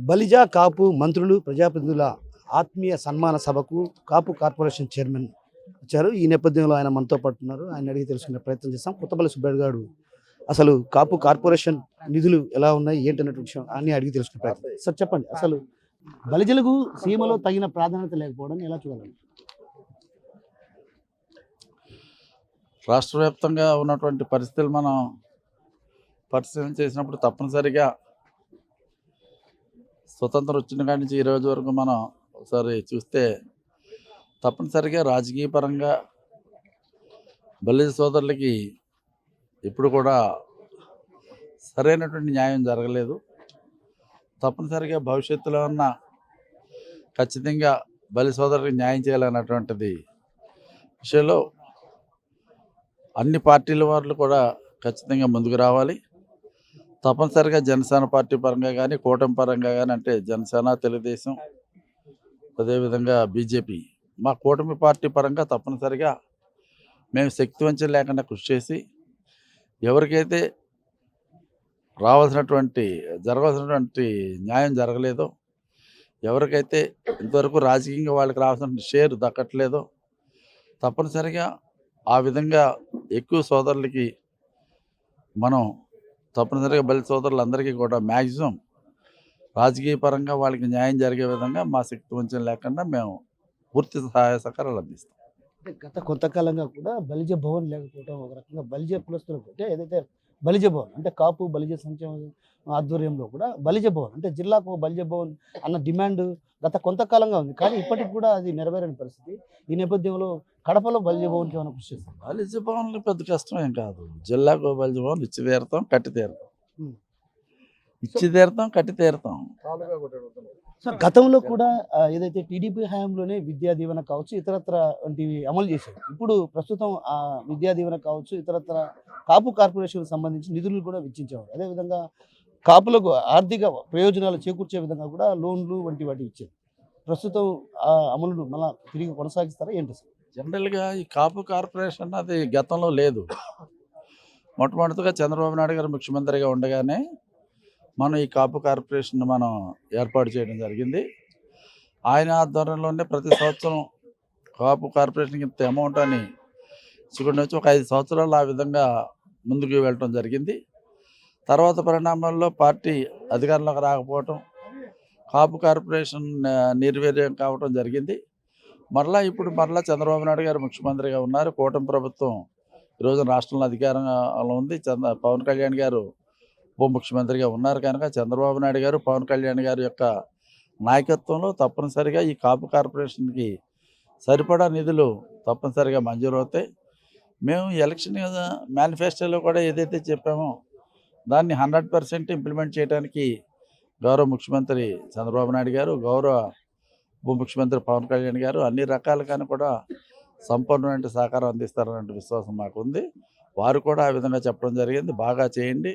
బలిజ కాపు మంత్రులు ప్రజాప్రతినిధుల ఆత్మీయ సన్మాన సభకు కాపు కార్పొరేషన్ చైర్మన్ వచ్చారు. ఈ నేపథ్యంలో ఆయన మనతో పాటు ఉన్నారు. ఆయన అడిగి తెలుసుకునే ప్రయత్నం చేస్తాం. కొత్తపల్లి సుబ్బయ్య గారు అసలు కాపు కార్పొరేషన్ నిధులు ఎలా ఉన్నాయి ఏంటన్నట్టు విషయం అన్ని అడిగి తెలుసుకునే ప్రయత్నం. సార్ చెప్పండి, అసలు బలిజలకు సీమలో తగిన ప్రాధాన్యత లేకపోవడం ఎలా చూడాలి? రాష్ట్ర వ్యాప్తంగా ఉన్నటువంటి పరిస్థితులు మనం పరిశీలన చేసినప్పుడు తప్పనిసరిగా స్వతంత్రం వచ్చిన కాడి నుంచి ఈ రోజు వరకు మనం ఒకసారి చూస్తే తప్పనిసరిగా రాజకీయ పరంగా బలిజ సోదరులకి ఇప్పుడు కూడా సరైనటువంటి న్యాయం జరగలేదు. తప్పనిసరిగా భవిష్యత్తులో ఉన్న ఖచ్చితంగా బలి సోదరులకు న్యాయం చేయాలన్నటువంటిది విషయంలో అన్ని పార్టీల వాళ్ళు కూడా ఖచ్చితంగా ముందుకు రావాలి. తప్పనిసరిగా జనసేన పార్టీ పరంగా కానీ కూటమి పరంగా కానీ, అంటే జనసేన, తెలుగుదేశం, అదేవిధంగా బీజేపీ, మా కూటమి పార్టీ పరంగా తప్పనిసరిగా మేము శక్తివంచన లేకుండా కృషి చేసి ఎవరికైతే జరగాల్సినటువంటి న్యాయం జరగలేదో, ఎవరికైతే ఇంతవరకు రాజకీయంగా వాళ్ళకి రావాల్సిన షేర్ దక్కట్లేదో తప్పనిసరిగా ఆ విధంగా ఎక్కువ సోదరులకి మనం తప్పనిసరిగా బలి సోదరులందరికీ కూడా మ్యాక్సిమం రాజకీయ పరంగా వాళ్ళకి న్యాయం జరిగే విధంగా మా శక్తి వంచన లేకుండా మేము పూర్తి సహాయ సహకారాలు అందిస్తాం. అంటే గత కొంతకాలంగా కూడా బలిజ భవన్ లేకపోవడం, ఒక రకంగా బలిజ కులస్తులకు అంటే ఏదైతే బలిజ భవన్ అంటే కాపు బలిజ సంక్షేమ ఆధ్వర్యంలో కూడా బలిజ భవన్ అంటే జిల్లాకు బలిజ భవన్ అన్న డిమాండ్ గత కొంతకాలంగా ఉంది. కానీ ఇప్పటికి కూడా అది నెరవేరని పరిస్థితి. ఈ నేపథ్యంలో కడపలో బలిజ భవన్కి ఏమైనా కృషి చేస్తాం? బలిజ భవన్లు పెద్ద కష్టం ఏం కాదు. జిల్లాకు బలిజ భవన్ ఇచ్చి తీరుతాం, కట్టి తీరుతాం, ఇచ్చి తీరుతాం, కట్టి తీరుతాం. సార్ గతంలో కూడా ఏదైతే టీడీపీ హయాంలోనే విద్యా దీవెన కావచ్చు ఇతరత్ర వంటివి అమలు చేశారు. ఇప్పుడు ప్రస్తుతం ఆ విద్యా దీవెన కావచ్చు ఇతరత్ర కాపు కార్పొరేషన్ సంబంధించి నిధులు కూడా వెచ్చించేవారు. అదేవిధంగా కాపులకు ఆర్థిక ప్రయోజనాలు చేకూర్చే విధంగా కూడా లోన్లు వంటి వాటి ఇచ్చారు. ప్రస్తుతం ఆ అమలును మళ్ళీ తిరిగి కొనసాగిస్తారా ఏంటి సార్? జనరల్గా ఈ కాపు కార్పొరేషన్ అది గతంలో లేదు. మొట్టమొదటిగా చంద్రబాబు నాయుడు గారు ముఖ్యమంత్రిగా ఉండగానే మనం ఈ కాపు కార్పొరేషన్ మనం ఏర్పాటు చేయడం జరిగింది. ఆయన ఆధ్వర్యంలోనే ప్రతి సంవత్సరం కాపు కార్పొరేషన్కి ఇంత అమౌంట్ అని ఇచ్చుకుని వచ్చి ఒక 5 సంవత్సరాలు ఆ విధంగా ముందుకు వెళ్ళటం జరిగింది. తర్వాత పరిణామాల్లో పార్టీ అధికారంలోకి రాకపోవటం, కాపు కార్పొరేషన్ నిర్వీర్యం కావటం జరిగింది. ఇప్పుడు చంద్రబాబు నాయుడు గారు ముఖ్యమంత్రిగా ఉన్నారు. కూటమి ప్రభుత్వం ఈరోజు రాష్ట్రంలో అధికారంలో ఉంది. పవన్ కళ్యాణ్ గారు ఉప ముఖ్యమంత్రిగా ఉన్నారు. కనుక చంద్రబాబు నాయుడు గారు, పవన్ కళ్యాణ్ గారి యొక్క నాయకత్వంలో తప్పనిసరిగా ఈ కాపు కార్పొరేషన్కి సరిపడా నిధులు తప్పనిసరిగా మంజూరు అవుతాయి. మేము ఎలక్షన్ మేనిఫెస్టోలో కూడా ఏదైతే చెప్పామో దాన్ని 100% ఇంప్లిమెంట్ చేయడానికి గౌరవ ముఖ్యమంత్రి చంద్రబాబు నాయుడు గారు, గౌరవ ఉప ముఖ్యమంత్రి పవన్ కళ్యాణ్ గారు అన్ని రకాలుగాను కూడా సంపూర్ణమైన సహకారం అందిస్తారనే విశ్వాసం మాకు ఉంది. వారు కూడా ఆ విధంగా చెప్పడం జరిగింది. బాగా చేయండి,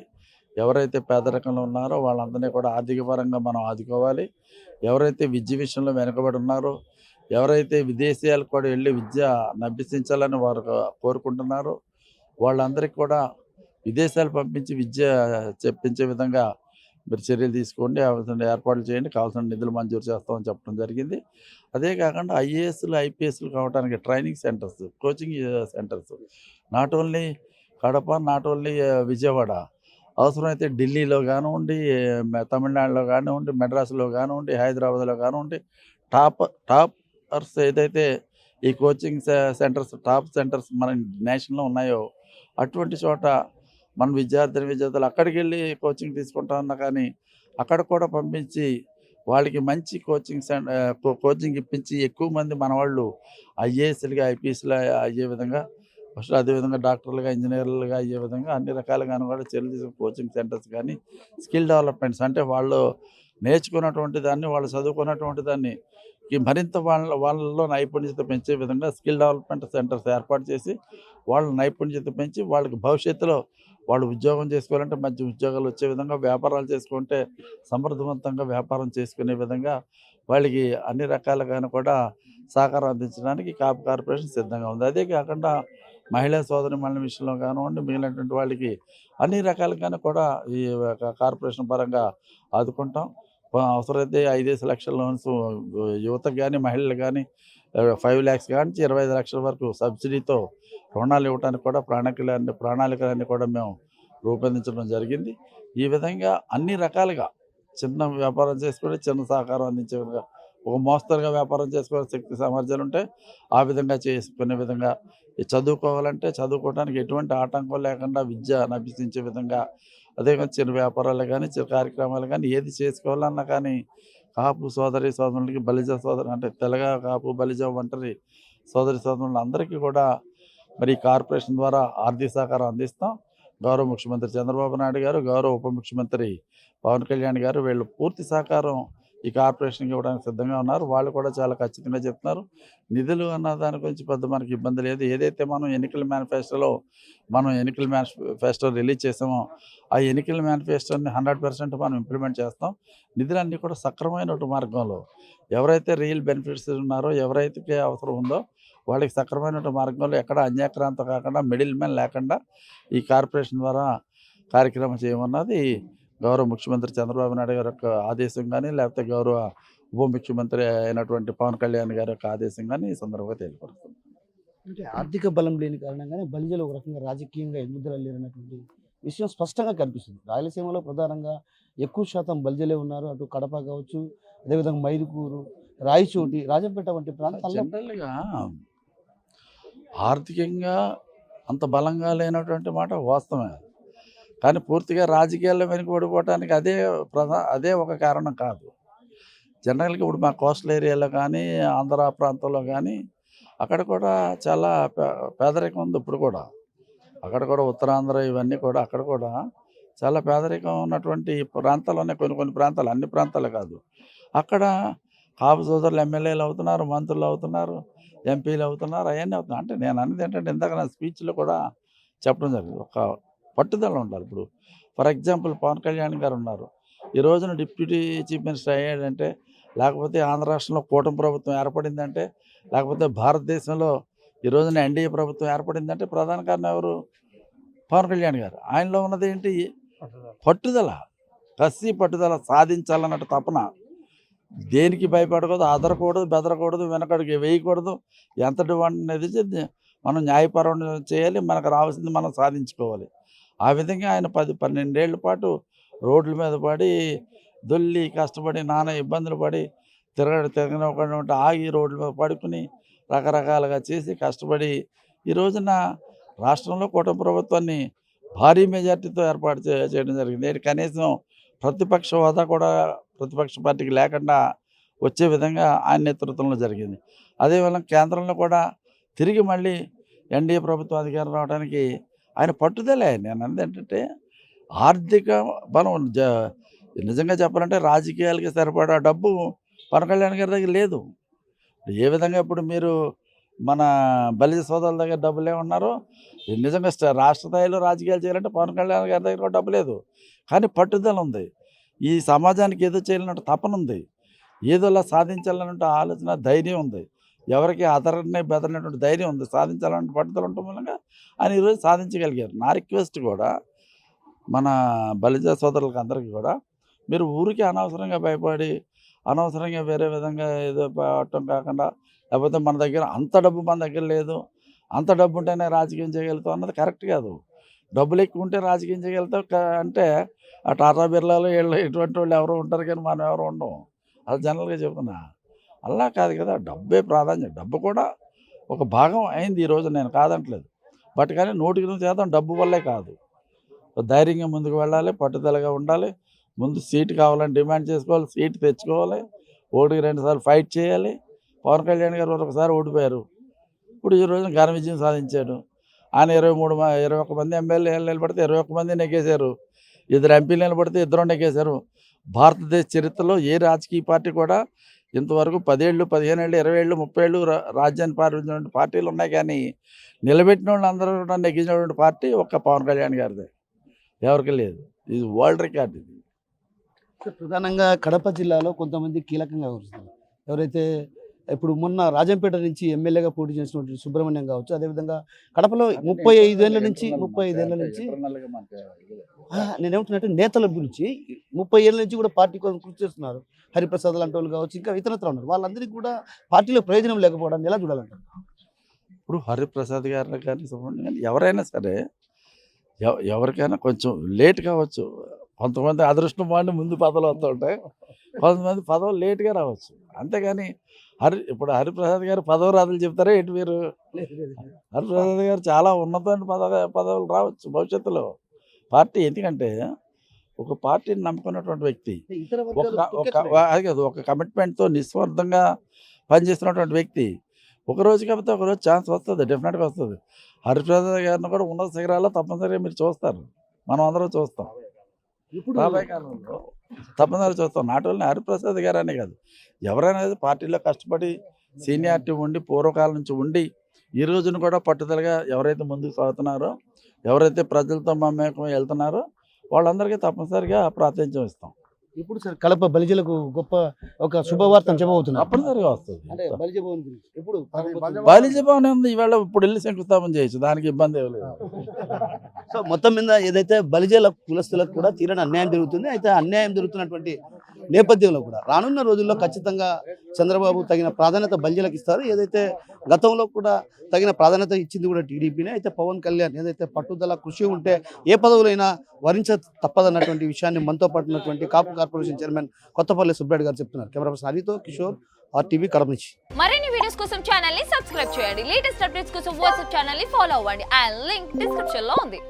ఎవరైతే పేదరికంలో ఉన్నారో వాళ్ళందరినీ కూడా ఆర్థిక పరంగా మనం ఆదుకోవాలి, ఎవరైతే విద్య విషయంలో వెనుకబడి ఉన్నారో, ఎవరైతే విదేశీయాలకు కూడా వెళ్ళి విద్య అభ్యసించాలని వారు కోరుకుంటున్నారో వాళ్ళందరికీ కూడా విదేశాలు పంపించి విద్య చెప్పించే విధంగా మీరు చర్యలు తీసుకోండి, అవసరం ఏర్పాట్లు చేయండి, కావాల్సిన నిధులు మంజూరు చేస్తామని చెప్పడం జరిగింది. అదే కాకుండా ఐఏఎస్లు, ఐపీఎస్లు కావడానికి training centres, coaching centres not only Kadapa, not only Vijayawada, అవసరమైతే ఢిల్లీలో కానివ్వండి, తమిళనాడులో కానివ్వండి, మెడ్రాస్లో కానివ్వండి, హైదరాబాద్లో కానివ్వండి, టాపర్స్ ఏదైతే ఈ కోచింగ్ టాప్ సెంటర్స్ మన నేషనల్లో ఉన్నాయో అటువంటి చోట మన విద్యార్థులు అక్కడికి వెళ్ళి కోచింగ్ తీసుకుంటామన్నా కానీ అక్కడ కూడా పంపించి వాళ్ళకి మంచి కోచింగ్ ఇప్పించి ఎక్కువ మంది మన వాళ్ళు ఐఏఎస్లుగా, ఐపీఎస్లు అయ్యే విధంగా, ఫస్ట్ అదేవిధంగా డాక్టర్లుగా, ఇంజనీర్లుగా అయ్యే విధంగా అన్ని రకాలుగాను కూడా చర్యలు తీసుకుని కోచింగ్ సెంటర్స్ కానీ స్కిల్ డెవలప్మెంట్స్ అంటే వాళ్ళు నేర్చుకున్నటువంటి దాన్ని, వాళ్ళు చదువుకున్నటువంటి దాన్ని మరింత వాళ్ళలో నైపుణ్యత పెంచే విధంగా స్కిల్ డెవలప్మెంట్ సెంటర్స్ ఏర్పాటు చేసి వాళ్ళ నైపుణ్యత పెంచి వాళ్ళకి భవిష్యత్తులో వాళ్ళు ఉద్యోగం చేసుకోవాలంటే మంచి ఉద్యోగాలు వచ్చే విధంగా, వ్యాపారాలు చేసుకుంటే సమర్థవంతంగా వ్యాపారం చేసుకునే విధంగా వాళ్ళకి అన్ని రకాలుగాను కూడా సహకారం అందించడానికి కాపు కార్పొరేషన్ సిద్ధంగా ఉంది. అదే కాకుండా మహిళా సోదరిమణుల విషయంలో కానివ్వండి, మిగిలినటువంటి వాళ్ళకి అన్ని రకాలుగాను కూడా ఈ కార్పొరేషన్ పరంగా ఆదుకుంటాం. అవసరమైతే 5 లక్షల లోన్స్ యువతకు కానీ మహిళలకు కానీ 5 lakhs కానీ 25 లక్షల వరకు సబ్సిడీతో రుణాలు ఇవ్వడానికి కూడా ప్రణాళికలన్నీ కూడా మేము రూపొందించడం జరిగింది. ఈ విధంగా అన్ని రకాలుగా చిన్న వ్యాపారం చేసుకుని చిన్న సహకారం అందించే విధంగా ఒక మోస్తరుగా వ్యాపారం చేసుకునే శక్తి సామర్థ్యాలు ఉంటే ఆ విధంగా చేసుకునే విధంగా చదువుకోవాలంటే చదువుకోవడానికి ఎటువంటి ఆటంకం లేకుండా విద్య అభ్యసించే విధంగా అదేవిధంగా చిన్న వ్యాపారాలు కానీ చిన్న కార్యక్రమాలు కానీ ఏది చేసుకోవాలన్నా కానీ కాపు సోదరులకి బలిజ సోదరు అంటే తెలగ కాపు బలిజ ఒంటరి సోదరులు అందరికీ కూడా మరి ఈ కార్పొరేషన్ ద్వారా ఆర్థిక సహకారం అందిస్తాం. గౌరవ ముఖ్యమంత్రి చంద్రబాబు నాయుడు గారు, గౌరవ ఉప ముఖ్యమంత్రి పవన్ కళ్యాణ్ గారు వీళ్ళు పూర్తి సహకారం ఈ కార్పొరేషన్కి ఇవ్వడానికి సిద్ధంగా ఉన్నారు. వాళ్ళు కూడా చాలా ఖచ్చితంగా చెప్తున్నారు. నిధులు అన్న దాని గురించి పెద్ద మనకి ఇబ్బంది లేదు. ఏదైతే మనం ఎన్నికల మేనిఫెస్టో రిలీజ్ చేసామో ఆ ఎన్నికల మేనిఫెస్టోని 100% మనం ఇంప్లిమెంట్ చేస్తాం. నిధులన్నీ కూడా సక్రమైన మార్గంలో ఎవరైతే రియల్ బెనిఫిట్స్ ఉన్నారో ఎవరైతే అవసరం ఉందో వాళ్ళకి సక్రమైన మార్గంలో ఎక్కడ అన్యాక్రాంతం కాకుండా మిడిల్ మ్యాన్ లేకుండా ఈ కార్పొరేషన్ ద్వారా కార్యక్రమం చేయమన్నది గౌరవ ముఖ్యమంత్రి చంద్రబాబు నాయుడు గారి యొక్క ఆదేశం కానీ లేకపోతే గౌరవ ఉప ముఖ్యమంత్రి అయినటువంటి పవన్ కళ్యాణ్ గారి యొక్క ఆదేశం కానీ ఈ సందర్భంగా తెలియపడుతుంది. అంటే ఆర్థిక బలం లేని కారణంగానే బలిజలు ఒక రకంగా రాజకీయంగా ఎదుగుదల లేరన్నటువంటి విషయం స్పష్టంగా కనిపిస్తుంది. రాయలసీమలో ప్రధానంగా ఎక్కువ శాతం బలిజలే ఉన్నారు. అటు కడప కావచ్చు, అదేవిధంగా మైదుకూరు, రాయచోటి, రాజంపేట వంటి ప్రాంతాల్లో జనరల్గా ఆర్థికంగా అంత బలంగా లేనటువంటి మాట వాస్తవమే. కానీ పూర్తిగా రాజకీయాల్లో వెనుకబడిపోవటానికి అదే ఒక కారణం కాదు. జనరల్గా ఇప్పుడు మా కోస్టల్ ఏరియాలో కానీ ఆంధ్ర ప్రాంతంలో కానీ అక్కడ కూడా చాలా పేదరికం ఉంది. ఇప్పుడు కూడా అక్కడ కూడా ఉత్తరాంధ్ర ఇవన్నీ కూడా అక్కడ కూడా చాలా పేదరికం ఉన్నటువంటి ప్రాంతాల్లోనే కొన్ని ప్రాంతాలు, అన్ని ప్రాంతాలు కాదు. అక్కడ కాపు సోదరులు ఎమ్మెల్యేలు అవుతున్నారు, మంత్రులు అవుతున్నారు, ఎంపీలు అవుతున్నారు, అవన్నీ అవుతున్నారు. అంటే నేను అనేది ఏంటంటే ఇందాక నా స్పీచ్లో కూడా చెప్పడం జరిగింది. ఒక పట్టుదల ఉండాలి. ఇప్పుడు ఫర్ ఎగ్జాంపుల్ పవన్ కళ్యాణ్ గారు ఉన్నారు. ఈ రోజున డిప్యూటీ చీఫ్ మినిస్టర్ అయ్యాడంటే, లేకపోతే ఆంధ్ర రాష్ట్రంలో కూటమి ప్రభుత్వం ఏర్పడిందంటే, లేకపోతే భారతదేశంలో ఈ రోజున ఎన్డీఏ ప్రభుత్వం ఏర్పడిందంటే ప్రధాన కారణం ఎవరు? పవన్ కళ్యాణ్ గారు. ఆయనలో ఉన్నది ఏంటి? పట్టుదల, కసి పట్టుదల, సాధించాలన్నట్టు తపన. దేనికి భయపడకూడదు, అదరకూడదు, బెదరకూడదు, వెనకడికి వేయకూడదు. ఎంతటి అనేది మనం న్యాయపరం చేయాలి, మనకు రావాల్సింది మనం సాధించుకోవాలి. ఆ విధంగా ఆయన 10-12 ఏళ్ల పాటు రోడ్ల మీద పడి దొల్లి కష్టపడి నానా ఇబ్బందులు పడి తిరగనివ్వకుండా ఆగి రోడ్ల మీద పడుకుని రకరకాలుగా చేసి కష్టపడి ఈ రోజున రాష్ట్రంలో కూటమి ప్రభుత్వాన్ని భారీ మెజార్టీతో ఏర్పాటు చేయడం జరిగింది. కనీసం ప్రతిపక్ష హోదా కూడా ప్రతిపక్ష పార్టీకి లేకుండా వచ్చే విధంగా ఆయన నేతృత్వంలో జరిగింది. అదేవిధంగా కేంద్రంలో కూడా తిరిగి మళ్ళీ ఎన్డీఏ ప్రభుత్వం అధికారం రావడానికి ఆయన పట్టుదలే. నేను అన్నది ఏంటంటే ఆర్థిక బలం నిజంగా చెప్పాలంటే రాజకీయాలకి సరిపడా డబ్బు పవన్ కళ్యాణ్ గారి దగ్గర లేదు. ఏ విధంగా ఇప్పుడు మీరు మన బలిజ సోదరుల దగ్గర డబ్బులు ఏమన్నారో నిజంగా రాష్ట్ర స్థాయిలో రాజకీయాలు చేయాలంటే పవన్ కళ్యాణ్ గారి దగ్గర డబ్బు లేదు. కానీ పట్టుదల ఉంది. ఈ సమాజానికి ఏదో చేయాలన్నట్టు తపన ఉంది. ఏదోలా సాధించాలన్నట్టు ఆలోచన, ధైర్యం ఉంది. ఎవరికి అదరనే బెదరనటువంటి ధైర్యం ఉంది. సాధించాలంటే పట్టుదల ఉండటం మూలంగా ఆయన ఈరోజు సాధించగలిగారు. నా రిక్వెస్ట్ కూడా మన బలిజ సోదరులకు అందరికీ కూడా మీరు ఊరికి అనవసరంగా భయపడి అనవసరంగా వేరే విధంగా ఏదో పడటం కాకుండా, లేకపోతే మన దగ్గర అంత డబ్బు మన దగ్గర లేదు, అంత డబ్బు ఉంటేనే రాజకీయం చేయగలుగుతాం అన్నది కరెక్ట్ కాదు. డబ్బులు ఎక్కువ ఉంటే రాజకీయం చేయగలుగుతాం అంటే ఆ టాటా బిర్లాలో వీళ్ళు ఇటువంటి వాళ్ళు ఎవరు ఉంటారు కానీ మనం ఎవరు ఉండం. అది జనరల్గా చెప్తున్నా. అలా కాదు కదా, డబ్బే ప్రాధాన్యం. డబ్బు కూడా ఒక భాగం అయింది ఈరోజు, నేను కాదంటలేదు. బట్ కానీ 100% డబ్బు వల్లే కాదు. ధైర్యంగా ముందుకు వెళ్ళాలి, పట్టుదలగా ఉండాలి. ముందు సీటు కావాలని డిమాండ్ చేసుకోవాలి, సీటు తెచ్చుకోవాలి, 1-2 సార్లు ఫైట్ చేయాలి. పవన్ కళ్యాణ్ గారు ఒకసారి ఓడిపోయారు, ఇప్పుడు ఈ రోజున ఘన విజయం సాధించాడు. ఆయన 21 మంది ఎమ్మెల్యేలు నిలబడితే 21 మంది నెగ్గేశారు. 2 ఎంపీలు నిలబడితే 2 నెగ్గేశారు. భారతదేశ చరిత్రలో ఏ రాజకీయ పార్టీ కూడా ఇంతవరకు 10 ఏళ్ళు, 15 ఏళ్ళు, 20 ఏళ్ళు, 30 ఏళ్ళు రాజ్యాన్ని పాలించినటువంటి పార్టీలు ఉన్నాయి. కానీ నిలబెట్టిన వాళ్ళు అందరూ కూడా నెగ్గించినటువంటి పార్టీ ఒక్క పవన్ కళ్యాణ్ గారిదే, ఎవరికి లేదు. ఇది వరల్డ్ రికార్డ్. ఇది ప్రధానంగా కడప జిల్లాలో కొంతమంది కీలకంగా వ్యవహరిస్తున్నారు. ఎవరైతే ఇప్పుడు మొన్న రాజంపేట నుంచి ఎమ్మెల్యేగా పోటీ చేసినటువంటి సుబ్రహ్మణ్యం కావచ్చు, అదేవిధంగా కడపలో 35 ఏళ్ల నుంచి నేనేమంటున్నట్టు నేతల గురించి 30 ఏళ్ళ నుంచి కూడా పార్టీ కోసం కృషి చేస్తున్నారు. హరిప్రసాద్ లాంటి వాళ్ళు కావచ్చు, ఇంకా ఇతరత్ర ఉన్నారు. వాళ్ళందరికీ కూడా పార్టీలో ప్రయోజనం లేకపోవడాన్ని ఎలా చూడాలంటారు? ఇప్పుడు హరిప్రసాద్ గారిని కానీ సుబ్రహ్మణ్యం కానీ ఎవరైనా సరే ఎవరికైనా కొంచెం లేట్ కావచ్చు. కొంతమంది అదృష్టం వాడిని ముందు పదవులు వస్తూ ఉంటాయి, కొంతమంది పదవులు లేట్గా రావచ్చు. అంతేగాని ఇప్పుడు హరిప్రసాద్ గారు పదవి రాదులు చెప్తారా ఏంటి మీరు? హరిప్రసాద్ గారు చాలా ఉన్నతమైన పదవులు రావచ్చు భవిష్యత్తులో. పార్టీ ఎందుకంటే ఒక పార్టీని నమ్ముకున్నటువంటి వ్యక్తి, ఇతర అది కాదు, ఒక కమిట్మెంట్తో నిస్వార్థంగా పనిచేస్తున్నటువంటి వ్యక్తి. ఒక రోజు కాకపోతే ఒక రోజు ఛాన్స్ వస్తుంది, డెఫినెట్గా వస్తుంది. హరిప్రసాద్ గారిని కూడా ఉన్నత శిఖరాల్లో తప్పనిసరిగా మీరు చూస్తారు, మనం అందరం చూస్తాం. ఇప్పుడు రాబోయే కాలంలో తప్పనిసరిగా చూస్తాం. నాట్ ఓన్లీ హరిప్రసాద్ గారు అనే కాదు, ఎవరైనా పార్టీలో కష్టపడి సీనియారిటీ ఉండి పూర్వకాలం నుంచి ఉండి ఈ రోజున కూడా పట్టుదలగా ఎవరైతే ముందుకు సాగుతున్నారో, ఎవరైతే ప్రజలతో మమేకం వెళ్తున్నారో వాళ్ళందరికీ తప్పనిసరిగా ప్రాతినిధ్యం ఇస్తాం. ఇప్పుడు సార్ కడప బలిజలకు గొప్ప ఒక శుభవార్త చెప్పబోతున్నారు. తప్పనిసరిగా వస్తుంది. అంటే బలిజ భవన్ గురించి ఎప్పుడు బాలిజ భవన్ ఉంది, ఈవేళ ఇప్పుడు వెళ్ళి శంకుస్థాపన చేయొచ్చు, దానికి ఇబ్బంది ఏం లేదు. సో మొత్తం మీద ఏదైతే బలిజల కులస్తులకు కూడా తీరని అన్యాయం జరుగుతుంది. అయితే అన్యాయం జరుగుతున్నటువంటి నేపథ్యంలో కూడా రానున్న రోజుల్లో ఖచ్చితంగా చంద్రబాబు తగిన ప్రాధాన్యత బలిజలకు ఇస్తారు. ఏదైతే గతంలో కూడా తగిన ప్రాధాన్యత ఇచ్చింది కూడా టీడీపీనే. అయితే పవన్ కళ్యాణ్ ఏదైతే పట్టుదల కృషి ఉంటే ఏ పదవులైనా వరించ తప్పదన్నటువంటి విషయాన్ని మనతో పాటు ఉన్నటువంటి కాపు కార్పొరేషన్ చైర్మన్ కొత్తపల్లి సుబ్బారెడ్డి గారు చెప్తున్నారు. కెమెరా పర్సన్ హరితో కిషోర్, RTV కడప నుంచి. మరిన్ని వీడియోస్ కోసం ఛానల్ ని సబ్స్క్రైబ్ చేయండి. లేటెస్ట్ అప్డేట్స్ కోసం వాట్సాప్ ఛానల్ ని ఫాలో అవ్వండి. అండ్ లింక్ డిస్క్రిప్షన్ లో ఉంది.